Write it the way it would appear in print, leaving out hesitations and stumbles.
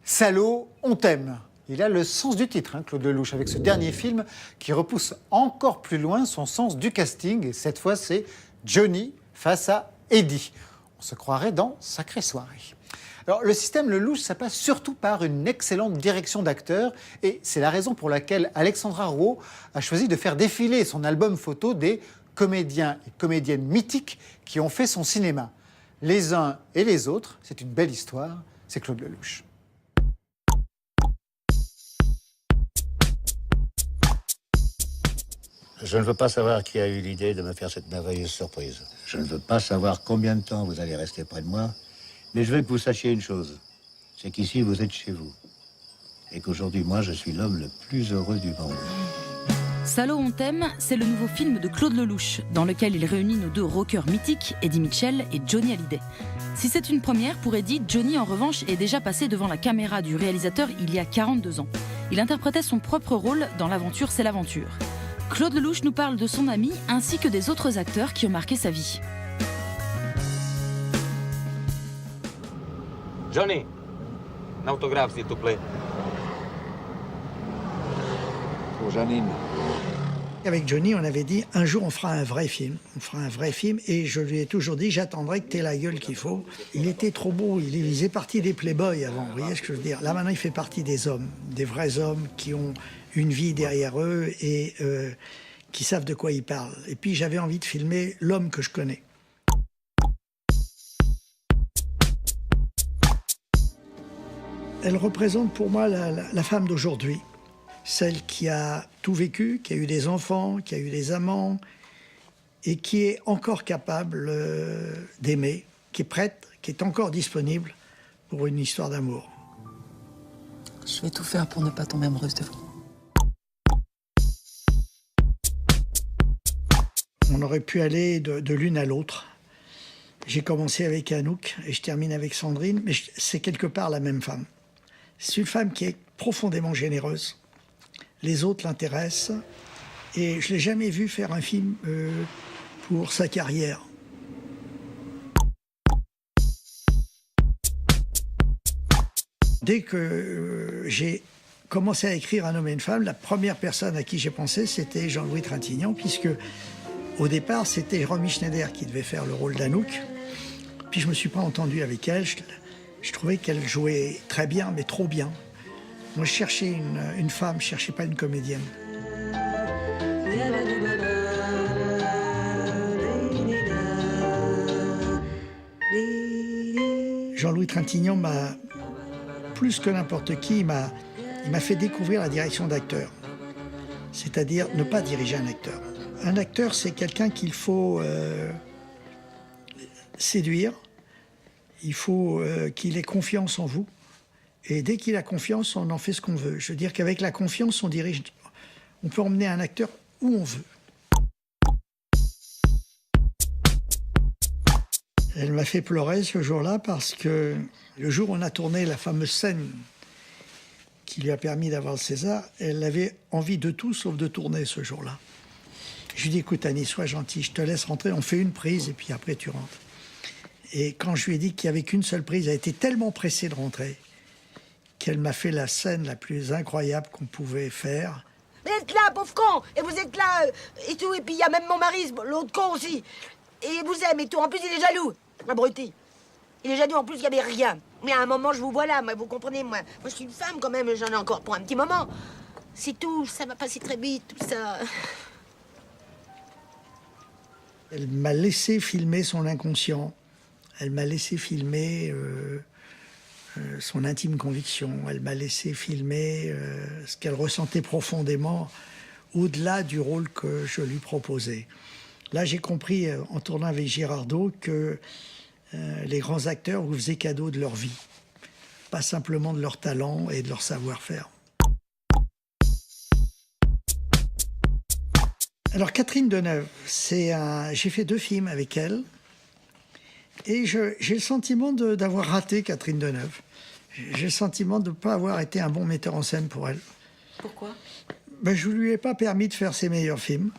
Salaud, on t'aime. Il a le sens du titre, Claude Lelouch, avec ce dernier film qui repousse encore plus loin son sens du casting. Et cette fois, c'est Johnny face à Eddie. On se croirait dans Sacrée Soirée. Alors, le système Lelouch, ça passe surtout par une excellente direction d'acteurs. Et c'est la raison pour laquelle Alexandra Rouault a choisi de faire défiler son album photo des comédiens et comédiennes mythiques qui ont fait son cinéma. Les uns et les autres, c'est une belle histoire, c'est Claude Lelouch. Je ne veux pas savoir qui a eu l'idée de me faire cette merveilleuse surprise. Je ne veux pas savoir combien de temps vous allez rester près de moi, mais je veux que vous sachiez une chose. C'est qu'ici, vous êtes chez vous. Et qu'aujourd'hui, moi, je suis l'homme le plus heureux du monde. Salaud, on t'aime, c'est le nouveau film de Claude Lelouch, dans lequel il réunit nos deux rockers mythiques, Eddie Mitchell et Johnny Hallyday. Si c'est une première pour Eddie, Johnny, en revanche, est déjà passé devant la caméra du réalisateur il y a 42 ans. Il interprétait son propre rôle dans L'aventure, c'est l'aventure. Claude Lelouch nous parle de son ami ainsi que des autres acteurs qui ont marqué sa vie. Johnny, un autographe s'il te plaît. Pour Janine. Avec Johnny, on avait dit un jour on fera un vrai film. On fera un vrai film et je lui ai toujours dit j'attendrai que t'aies la gueule qu'il faut. Il était trop beau, il faisait partie des playboys avant, vous voyez ce que je veux dire. Là maintenant il fait partie des hommes, des vrais hommes qui ont une vie derrière eux et qui savent de quoi ils parlent. Et puis j'avais envie de filmer l'homme que je connais. Elle représente pour moi la femme d'aujourd'hui. Celle qui a tout vécu, qui a eu des enfants, qui a eu des amants, et qui est encore capable d'aimer, qui est prête, qui est encore disponible pour une histoire d'amour. Je vais tout faire pour ne pas tomber amoureuse de vous. On aurait pu aller de l'une à l'autre. J'ai commencé avec Anouk et je termine avec Sandrine, mais c'est quelque part la même femme. C'est une femme qui est profondément généreuse. Les autres l'intéressent. Et je ne l'ai jamais vue faire un film pour sa carrière. Dès que j'ai commencé à écrire Un homme et une femme, la première personne à qui j'ai pensé, c'était Jean-Louis Trintignant, puisque au départ, c'était Romy Schneider qui devait faire le rôle d'Anouk. Puis je ne me suis pas entendu avec elle. Je trouvais qu'elle jouait très bien, mais trop bien. Moi, je cherchais une femme, je ne cherchais pas une comédienne. Jean-Louis Trintignant m'a, plus que n'importe qui, il m'a fait découvrir la direction d'acteur. C'est-à-dire ne pas diriger un acteur. Un acteur, c'est quelqu'un qu'il faut séduire. Il faut qu'il ait confiance en vous. Et dès qu'il a confiance, on en fait ce qu'on veut. Je veux dire qu'avec la confiance, on peut emmener un acteur où on veut. Elle m'a fait pleurer ce jour-là parce que le jour où on a tourné la fameuse scène qui lui a permis d'avoir le César, elle avait envie de tout sauf de tourner ce jour-là. Je lui ai dit, écoute Annie, sois gentille, je te laisse rentrer, on fait une prise et puis après tu rentres. Et quand je lui ai dit qu'il n'y avait qu'une seule prise, elle était tellement pressée de rentrer qu'elle m'a fait la scène la plus incroyable qu'on pouvait faire. Vous êtes là, pauvre con, et vous êtes là, et tout, et puis il y a même mon mari, l'autre con aussi. Et il vous aime et tout, en plus il est jaloux, abruti. Il est jaloux, en plus il n'y avait rien. Mais à un moment, je vous vois là, moi, vous comprenez, moi je suis une femme quand même, j'en ai encore pour un petit moment. C'est tout, ça va passer très vite, tout ça. Elle m'a laissé filmer son inconscient. Elle m'a laissé filmer son intime conviction. Elle m'a laissé filmer ce qu'elle ressentait profondément au-delà du rôle que je lui proposais. Là, j'ai compris, en tournant avec Girardot, que les grands acteurs vous faisaient cadeau de leur vie, pas simplement de leur talent et de leur savoir-faire. Alors, Catherine Deneuve, j'ai fait 2 films avec elle. Et j'ai le sentiment d'avoir raté Catherine Deneuve. J'ai le sentiment de ne pas avoir été un bon metteur en scène pour elle. Pourquoi ? Je ne lui ai pas permis de faire ses meilleurs films.